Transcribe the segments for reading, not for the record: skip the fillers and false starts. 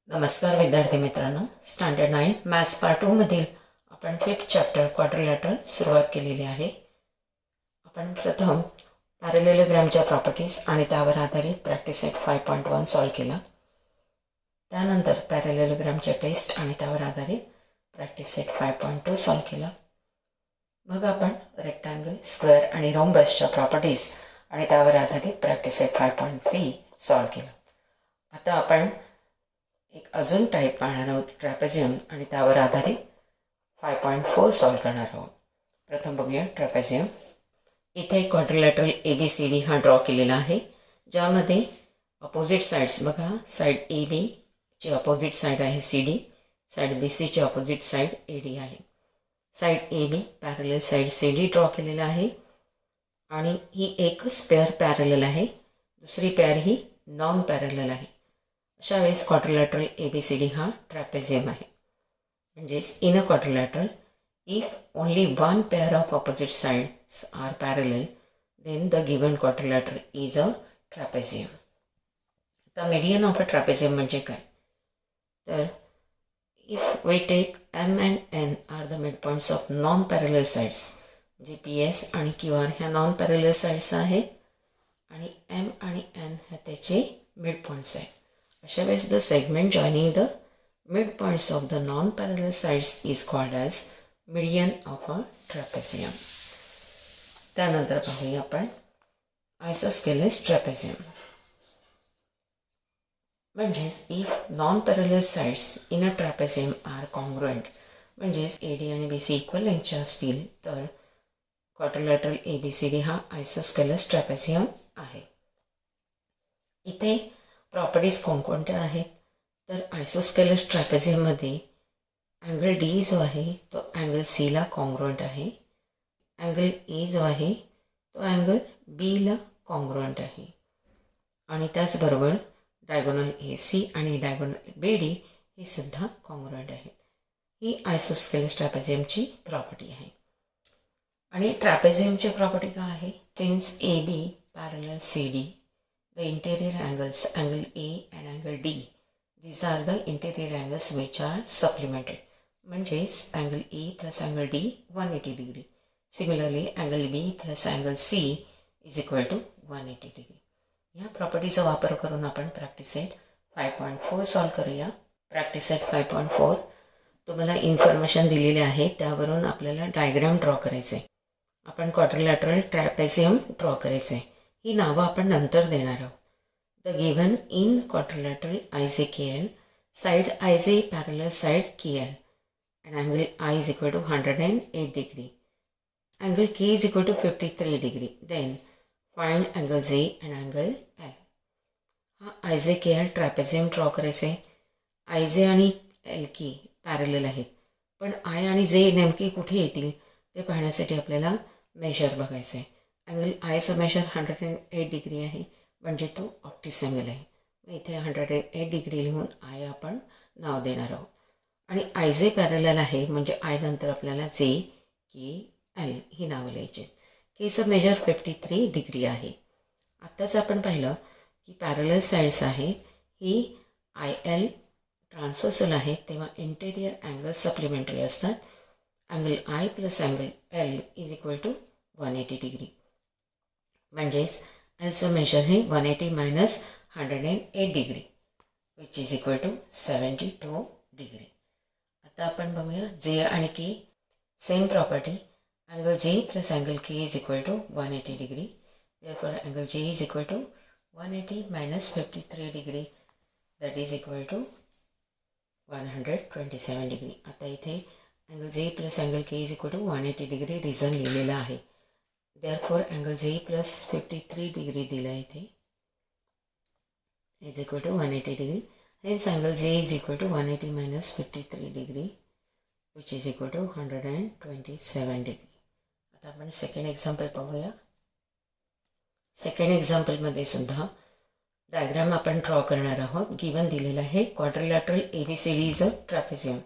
नमस्कार विद्यार्थी मित्रांनो, स्टँडर्ड 9 मॅथ्स पार्ट 2 मधील आपण 5th चॅप्टर क्वाड्रिलॅटरल सुरुवात केलेली आहे. आपण प्रथम पॅरलेलोग्रामच्या प्रॉपर्टीज आणि त्यावर आधारित प्रॅक्टिस सेट 5.1 सॉल्व केला. त्यानंतर पॅरलेलोग्रामच्या टेस्ट आणि त्यावर आधारित प्रॅक्टिस सेट 5.2 सॉल्व केला. मग आपण रेक्टँगल, स्क्वेअर आणि रोम्बसच्या प्रॉपर्टीज आणि त्यावर आधारित प्रॅक्टिस सेट 5.3 सॉल्व केला. आता आपण एक अजून टाईप पाहणार आहोत, ट्रॅपेझियम, आणि त्यावर आधारित 5.4 सॉल्व करणार आहोत. प्रथम बघूया ट्रॅपेझियम. इथे क्वाड्रिलॅटरल ABCD हा ड्रॉ केलेला आहे, ज्यामध्ये अपोजिट साईड्स बघा, साईड AB ची अपोजिट साईड आहे CD, साईड BC ची अपोजिट साईड AD आहे. Side AB parallel side CD draw केलेला आहे आणि ही एकच पेअर पॅरलल आहे, दुसरी पेअर ही नॉन पॅरलल आहे. अशा वेळेस क्वाड्रिलॅटरल ABCD हा ट्रॅपेझियम आहे. म्हणजेच in a quadrilateral if only one pair of opposite sides are parallel then the given quadrilateral is a trapezium. आता मीडियन ऑफ अ ट्रॅपेझियम म्हणजे काय, तर if we take M and N are the mid points of non parallel sides, म्हणजे PS आणि QR ह्या non parallel sides आहेत आणि M आणि N ह्या त्याचे मिड पॉईंट्स आहेत. अशा वेळेस the segment joining the mid points of the non parallel sides is called as median of a trapezium. त्यानंतर पाहूया आपण आयसोस्केलेस ट्रॅपेझियम. म्हणजेच if non parallel sides in a trapezium are congruent, म्हणजेच AD आणि BC equal लेंथच्या असतील तर quadrilateral ABCD हा आयसोस्केलेस ट्रॅपेझियम आहे. इथे प्रॉपर्टीज कोणकोणत्या आहेत, तर आयसोस्केलेस ट्रॅपेझियममध्ये अँगल D जो आहे तो अँगल Cला कॉन्ग्रुएंट आहे, अँगल A जो आहे तो अँगल Bला कॉन्ग्रुएंट आहे आणि त्याचबरोबर डायगोनल AC आणि डायगोनल BD हे सुद्धा कॉन्ग्रुएंट आहेत. ही आयसोस्केलेस ट्रॅपेझियमची प्रॉपर्टी आहे. आणि ट्रॅपेझियमची प्रॉपर्टी काय आहे, since AB parallel CD, the interior angles, angle A and angle D, these are the interior angles which are supplemented. म्हणजेच angle A plus angle D 180 degree. Similarly, angle B plus angle C is equal to 180 degree. या प्रॉपर्टीचा वापर करून आपण practice set 5.4 solve करूया. Practice set 5.4 तुम्हाला information दिलेले आहे, त्यावरून आपल्याला डायग्राम ड्रॉ करायचे. आपण क्वाड्रिलॅटरल ट्रॅपेझियम ड्रॉ करायचे. ही नावं आपण नंतर देणार आहोत. The given in quadrilateral IJKL, side IJ parallel side KL, and angle I is equal to 108 degree. Angle K is equal to 53 degree. Then find angle J and angle L. हा IJKL trapezium draw करायचे. IJ आणि LK parallel आहेत, पण I आणि J नेमके कुठे येतील ते पाहण्यासाठी आपल्याला मेजर बघायचं आहे. अँगल आयचा मेजर 108 डिग्री आहे, म्हणजे तो ऑप्टिस अँगल आहे. मग इथे 108 डिग्री लिहून I आपण नाव देणार आहोत. आणि IJ पॅरलल आहे, म्हणजे I नंतर आपल्याला J, K, L ही नावं लिहायची. केचं मेजर 53 डिग्री आहे. आत्ताच आपण पाहिलं की पॅरलल साईड्स आहे ही IL ट्रान्सवर्सल आहे, तेव्हा इंटेरियर अँगल सप्लिमेंटरी असतात. Angle I plus angle L is equal to 180 degree. म्हणजेच Lचं मेजर हे 180 minus 108 degree which is equal to 72 degree. आता आपण बघूया J आणि K. Same property, angle J plus angle K is equal to 180 degree. therefore angle J is equal to 180 minus 53 degree that is equal to 127 degree. आता इथे angle J plus angle K is equal to 180 degree reason लिहिलेला आहे. therefore angle J plus 53 degree दिला इथे is equal to 180 degree. Hence angle J is equal to 180 minus 53 degree which is equal to 127 degree. आता आपण second example पाहूया. Second एक्झाम्पलमध्ये सुद्धा diagram आपण draw करणार आहोत. गिवन दिलेला आहे quadrilateral ABCD is a trapezium.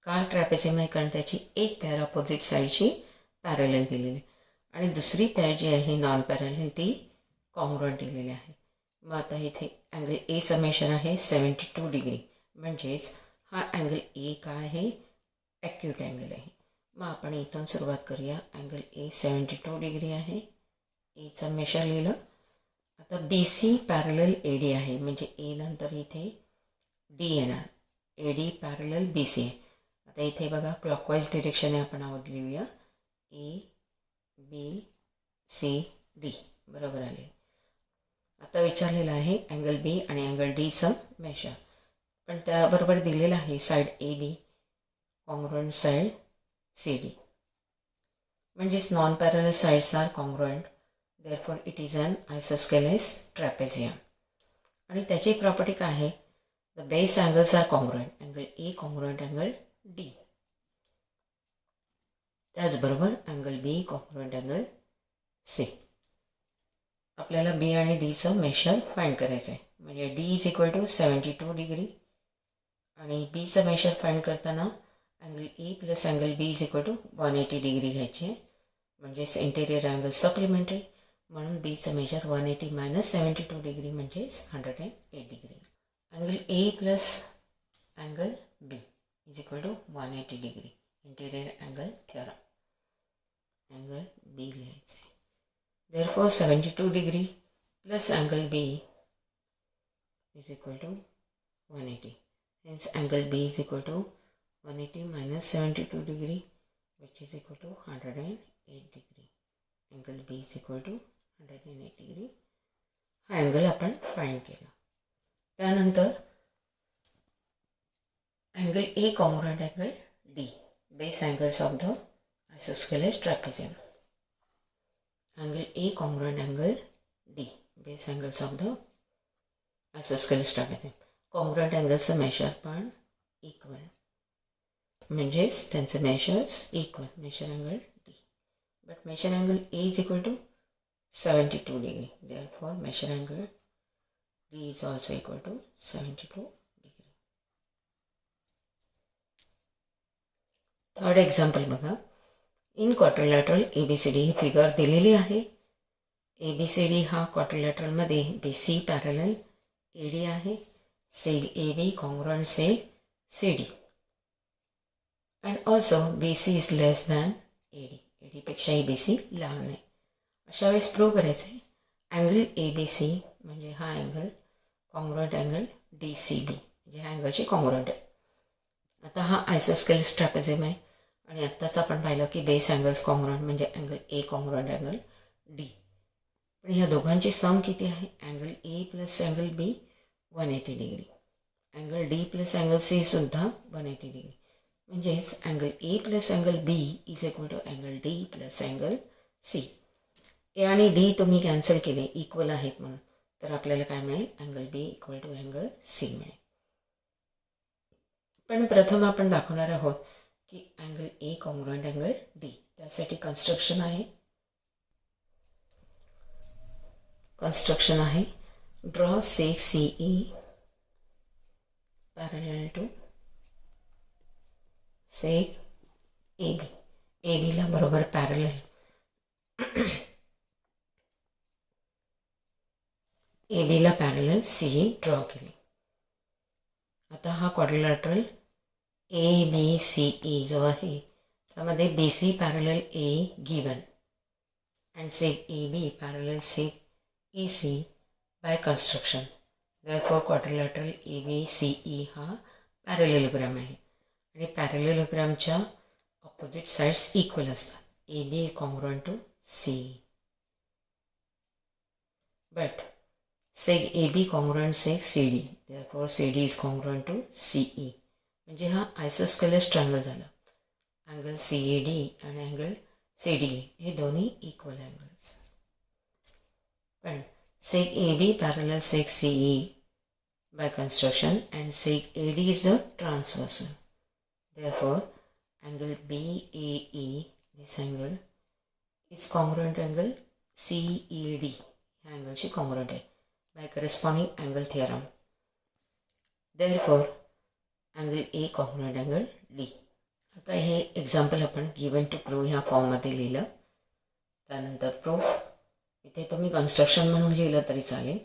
का ट्रॅपेझियम आहे, कारण त्याची एक पेअर अपोजिट साईडची पॅरलल दिलेली आणि दुसरी पेअर जी आहे नॉन पॅरलल ती कॉन्ग्रुएंट दिलेली आहे. मग आता इथे अँगल Aचा मेजर आहे 72 डिग्री, म्हणजेच हा अँगल ए काय आहे, ॲक्यूट अँगल आहे. मग आपण इथून सुरुवात करूया. अँगल ए 72 डिग्री आहे. एचं मेशर लिहिलं. आता B C parallel A D आहे, म्हणजे ए नंतर इथे डी येणार. A D parallel B C आहे. आता इथे बघा क्लॉकवाईज डिरेक्शनने आपण आहोत लिहूया. ए बी सी डी बरोबर आले. आता विचारलेलं आहे अँगल बी आणि अँगल डीचं मेशर, पण त्याबरोबर दिलेलं आहे side A B congruent side C D, म्हणजेच non parallel sides are congruent, therefore it is an isosceles trapezium. आणि त्याची प्रॉपर्टी काय आहे, the base angles are congruent, angle A congruent angle D. त्याचबरोबर angle B congruent angle C. आपल्याला B आणि डीचं measure find करायचं आहे. म्हणजे D is equal to 72 degree आणि बीचं मेशर फाइंड करताना angle A plus angle B is equal to 180 degree घ्यायची आहे. म्हणजेच इंटेरियर अँगल सप्लिमेंटरी, म्हणून बीचं मेजर 180 मायनस 72 डिग्री म्हणजेच 108 degree. Angle A plus angle B is equal to 180 degree, interior angle theorem. Angle B लिहायचं आहे. Therefore 72 degree plus angle B is equal to 180. Hence angle B is equal to 180 minus 72 degree, which is equal to 108 degree. Angle B is equal to 108 degree. हा angle आपण find केला. त्यानंतर angle A congruent angle D, base angles of the isosceles trapezium. Angle A congruent angle D, base angles of the isosceles trapezium. Congruent angles measure पण equal, म्हणजेच त्यांचे measures equal. measure angle D, but measure angle A is equal to 72 degree. Therefore measure angle D is also equal to 72 degree. Third example बघा. In quadrilateral A B C D ही figure दिलेली आहे. A B C D हा क्वाड्रिलॅटरलमध्ये B C parallel A D आहे. Seg A B congruent seg C D and also B C is less than A D. A डीपेक्षा A B C लहान आहे. अशा वेळेस प्रूव्ह करायचं आहे अँगल ए बी सी म्हणजे हा angle congruent angle D C B, म्हणजे ह्या अँगलची कॉन्ग्रुएंट आहे. आता हा आयसोस्केलेस ट्रॅपेझियम आहे आणि आत्ताच आपण पाहिलं की बेस अँगल्स कॉन्ग्रुएंट म्हणजे angle A congruent angle D. पण ह्या दोघांची सम किती आहे, angle A plus angle B 180 degree, angle D plus angle C सुद्धा 180 डिग्री. म्हणजेच angle A plus angle B is equal to angle D plus angle C. A आणि D तुम्ही cancel केले, इक्वल आहेत म्हणून, तर आपल्याला काय मिळेल, angle B equal to angle C मिळेल. पण प्रथम आपण दाखवणार आहोत की angle A congruent angle D. त्यासाठी कन्स्ट्रक्शन आहे draw seg C E parallel to seg A B. A बीला बरोबर पॅरलल ए बीला पॅरलल सी ड्रॉ केली. आता हा quadrilateral A B C E जो आहे त्यामध्ये B C parallel A given and seg A B parallel seg E C by construction. Therefore quadrilateral A B C E हा पॅरलेलोग्राम आहे आणि पॅरलेलोग्रामच्या ऑपोजिट साईड्स इक्वल असतात. A B congruent to C, but seg A B congruent seg C D, therefore C D is congruent to C E. म्हणजे हा isosceles triangle झाला. Angle C ए D आणि angle C D हे दोन्ही equal angles. पण seg A B parallel seg C E by construction and seg A D is the transversal. Therefore angle B A E, this angle is congruent angle C E D, ह्या अँगलची congruent आहे by corresponding angle theorem. Therefore angle A congruent angle D. आता हे example आपण given to prove ह्या फॉर्ममध्ये लिहिलं. त्यानंतर प्रूफ इथे तुम्ही कन्स्ट्रक्शन म्हणून लिहिलं तरी चालेल.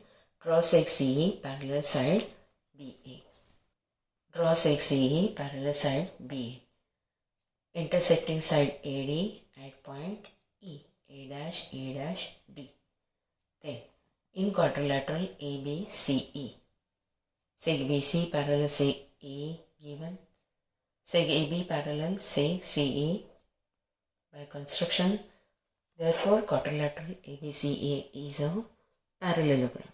Draw seg C E parallel side B A. Draw seg CE parallel side BA. Intersecting side AD at point E. A dash D. Then in quadrilateral ABCE. Seg BC parallel seg A given. Seg AB parallel seg CE by construction. Therefore, quadrilateral ABCA is a parallelogram.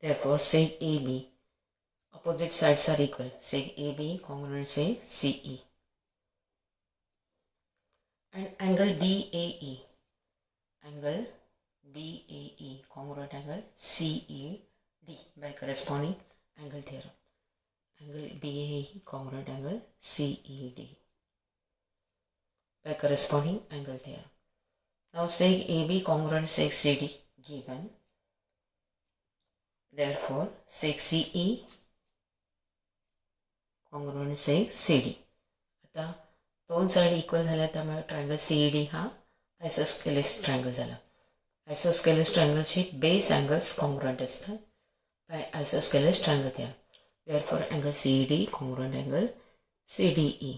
Therefore, seg AB, opposite sides are equal. Seg AB congruent seg CE. And angle BAE, angle BAE congruent angle CED by corresponding angle theorem. Angle BAE congruent angle CED by corresponding angle theorem. Now seg AB congruent seg CD given. Therefore seg CE congruent seg CD. आता दोन side equal झाल्या त्यामुळे triangle CED हा isosceles triangle झाला. Isosceles ट्रायंगलचे base angles congruent असतात by isosceles triangle theorem. Therefore angle CED congruent angle CDE.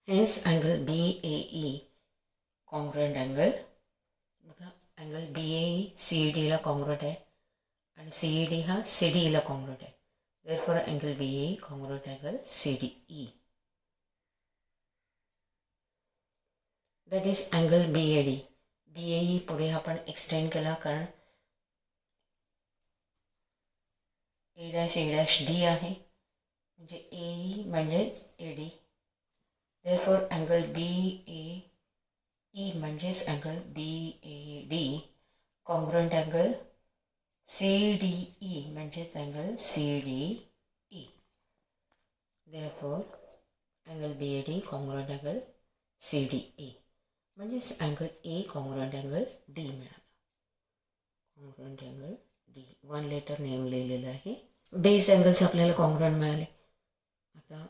Hence angle BAE congruent angle, बघा angle BAE CED ला congruent आहे आणि CED हा CDE ला congruent आहे. Therefore angle BAE congruent angle CDE. That is angle BAD. BAE पुढे आपण extend केला कारण A dash D आहे म्हणजे AE म्हणजेच AD. Therefore angle BAE म्हणजेच angle BAD congruent angle CDE म्हणजेच angle CDE. Therefore angle BAD congruent angle CDE म्हणजेच angle A congruent angle D मिळाला. congruent angle D 1 letter name लिहिलेलं आहे. Base angles आपल्याला कॉन्ग्रुएंट मिळाले. आता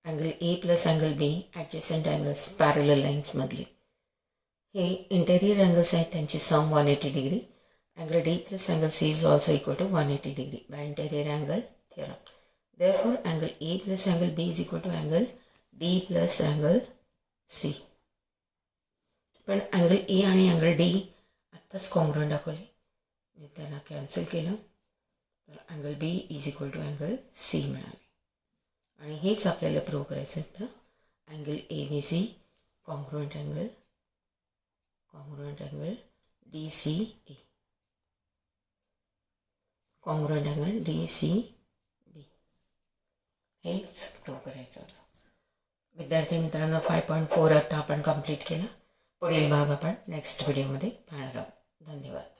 angle A plus angle B adjacent angles parallel लाईन्समधले हे इंटेरियर अँगल्स आहेत, त्यांची sum 180 degree. Angle D plus angle C is also equal to 180 degree by interior angle theorem. Therefore angle A plus angle B is equal to angle D plus angle C. पण angle A आणि angle D आत्ताच congruent दाखवले, मी त्याला cancel केलं तर angle B is equal to angle C मिळाले. आणि हेच आपल्याला प्रूव्ह करायचं आहे. तर angle A B C congruent angle D C A congruent angle D C B हेच प्रूव्ह करायचं होतं. विद्यार्थी मित्रांनो 5.4 आता आपण कंप्लीट केला. पुढील भाग आपण नेक्स्ट व्हिडिओमध्ये पाहणार आहोत. धन्यवाद.